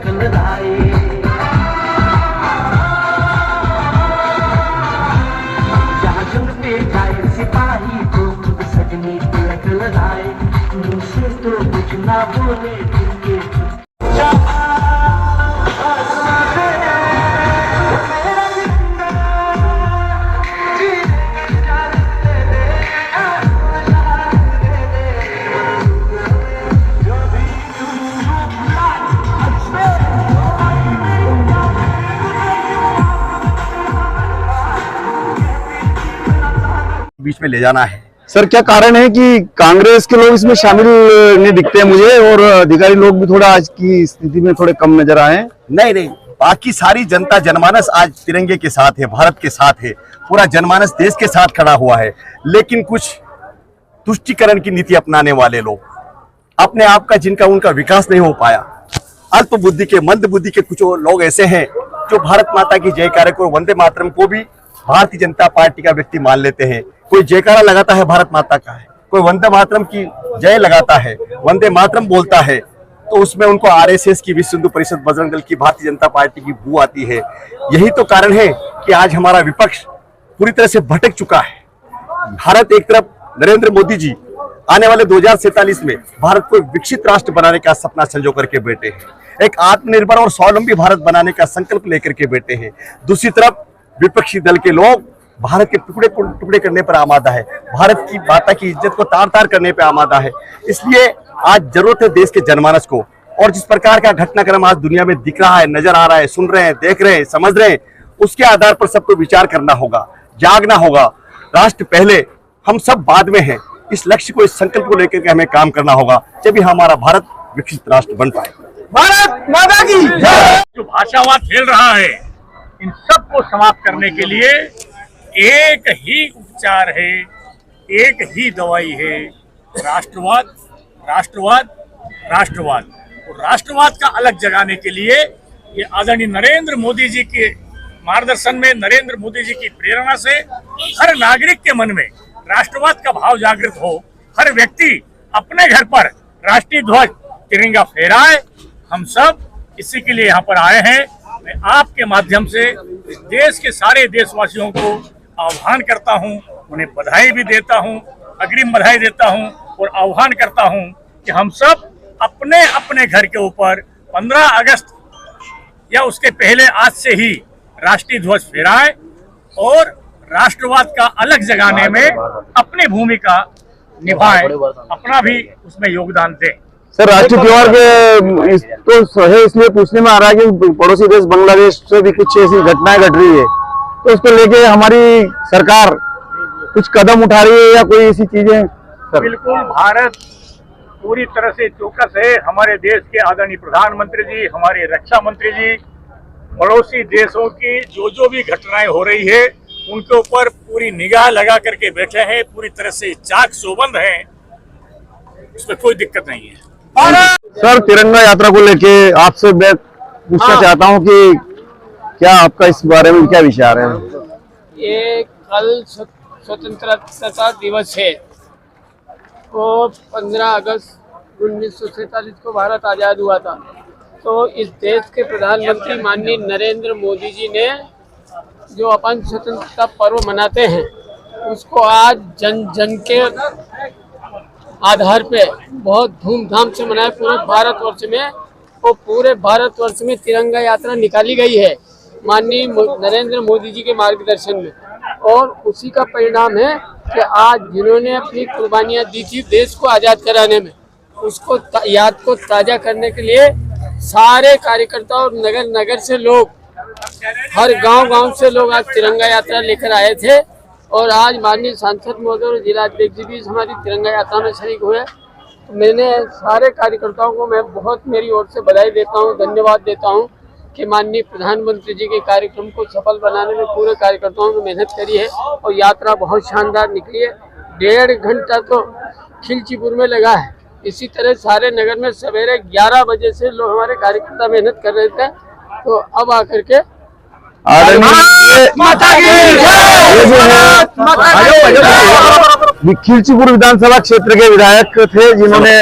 नकल लाए। जहाँ जंग पे जाए सिपाही तो खुद सजनी तिलक लगाए। मुँह से तो कुछ ना बोले दिल के बीच में ले जाना है। सर क्या कारण है कि कांग्रेस के लोग इसमें शामिल नहीं दिखते हैं मुझे, और अधिकारी लोग भी थोड़ा आज की स्थिति में थोड़े कम नजर आए हैं? नहीं, बाकी सारी जनता जनमानस आज तिरंगे के साथ है, भारत के साथ है, पूरा जनमानस देश के साथ खड़ा हुआ है। लेकिन कुछ तुष्टीकरण की नीति अपनाने वाले लोग, अपने आप का जिनका उनका विकास नहीं हो पाया, अल्प बुद्धि के मंद बुद्धि के कुछ लोग ऐसे हैं जो भारत माता की जयकारे को, वंदे मातरम को भी भारतीय जनता पार्टी का व्यक्ति मान लेते हैं। कोई जयकारा लगाता है भारत माता का है, कोई वंदे मातरम की जय लगाता है, वंदे मातरम बोलता है, तो उसमें उनको आरएसएस की, विश्व हिंदू परिषद, बजरंग दल की, भारतीय जनता पार्टी की बू आती है। यही तो कारण है कि आज हमारा विपक्ष पूरी तरह से भटक चुका है। भारत एक तरफ नरेंद्र मोदी जी आने वाले 2047 में भारत को विकसित राष्ट्र बनाने का सपना संजो करके बैठे हैं, एक आत्मनिर्भर और स्वावलंबी भारत बनाने का संकल्प लेकर के बैठे हैं। दूसरी तरफ विपक्षी दल के लोग भारत के टुकड़े करने पर आमादा है, भारत की माता की इज्जत को तार तार करने पर आमादा है। इसलिए आज जरूरत है देश के जनमानस को, और जिस प्रकार का घटनाक्रम आज दुनिया में दिख रहा है, नजर आ रहा है, सुन रहे हैं, देख रहे हैं, समझ रहे हैं, उसके आधार पर सबको विचार करना होगा, जागना होगा। राष्ट्र पहले, हम सब बाद में हैं। इस लक्ष्य को, इस संकल्प को लेकर के हमें काम करना होगा, जब भी हमारा भारत विकसित राष्ट्र बन पाए। भारत माता की जय। जो भाषावाद फैल रहा है, इन सबको समाप्त करने के लिए एक ही उपचार है, एक ही दवाई है, राष्ट्रवाद, राष्ट्रवाद, राष्ट्रवाद। और राष्ट्रवाद का अलग जगाने के लिए ये आदरणीय नरेंद्र मोदी जी के मार्गदर्शन में, नरेंद्र मोदी जी की प्रेरणा से हर नागरिक के मन में राष्ट्रवाद का भाव जागृत हो, हर व्यक्ति अपने घर पर राष्ट्रीय ध्वज तिरंगा फहराए। हम सब इसी के लिए यहाँ पर आए हैं। मैं आपके माध्यम से इस देश के सारे देशवासियों को आह्वान करता हूँ, उन्हें बधाई भी देता हूँ, अग्रिम बधाई देता हूँ, और आह्वान करता हूँ कि हम सब अपने अपने घर के ऊपर 15 अगस्त या उसके पहले आज से ही राष्ट्रीय ध्वज फहराएं और राष्ट्रवाद का अलग जगाने में अपनी भूमिका निभाएं, अपना भी उसमें योगदान दें। सर राष्ट्रीय त्योहार के तो है, इसलिए पूछने में आ रहा है कि पड़ोसी देश बांग्लादेश से भी कुछ ऐसी घटनाएं घट रही है, तो उसको लेके हमारी सरकार कुछ कदम उठा रही है या कोई ऐसी चीजें? बिल्कुल, भारत पूरी तरह से चौकस है। हमारे देश के आदरणीय प्रधानमंत्री जी, हमारे रक्षा मंत्री जी, पड़ोसी देशों की जो भी घटनाएं हो रही है उनके ऊपर पूरी निगाह लगा करके बैठे हैं, पूरी तरह से चाक चौबंद हैं, उसमें कोई दिक्कत नहीं है। सर तिरंगा यात्रा को लेके आपसे मैं पूछना चाहता हूं कि क्या आपका इस बारे में क्या विचार है? ये कल स्वतंत्रता दिवस है, तो 15 अगस्त 1947 को भारत आज़ाद हुआ था। तो इस देश के प्रधानमंत्री माननीय नरेंद्र मोदी जी ने जो अपन स्वतंत्रता पर्व मनाते हैं, उसको आज जन जन के आधार पे बहुत धूमधाम से मनाया पूरे भारतवर्ष में। और पूरे भारतवर्ष में तिरंगा यात्रा निकाली गई है माननीय नरेंद्र मोदी जी के मार्गदर्शन में, और उसी का परिणाम है कि आज जिन्होंने अपनी कुर्बानियां दी थी देश को आज़ाद कराने में, उसको याद को ताज़ा करने के लिए सारे कार्यकर्ता और नगर नगर से लोग, हर गांव से लोग आज तिरंगा यात्रा लेकर आए थे। और आज माननीय सांसद महोदय और जिलाध्यक्ष जी भी हमारी तिरंगा यात्रा में शरीक हुए। तो मैंने सारे कार्यकर्ताओं को मैं बहुत मेरी ओर से बधाई देता हूं, धन्यवाद देता हूं कि माननीय प्रधानमंत्री जी के कार्यक्रम को सफल बनाने में पूरे कार्यकर्ताओं ने मेहनत करी है और यात्रा बहुत शानदार निकली है। 1.5 घंटा तो खिलचीपुर में लगा है। इसी तरह सारे नगर में सवेरे 11 बजे से लोग हमारे कार्यकर्ता मेहनत कर रहे थे। तो अब आकर के खिलचीपुर विधानसभा क्षेत्र के विधायक थे जिन्होंने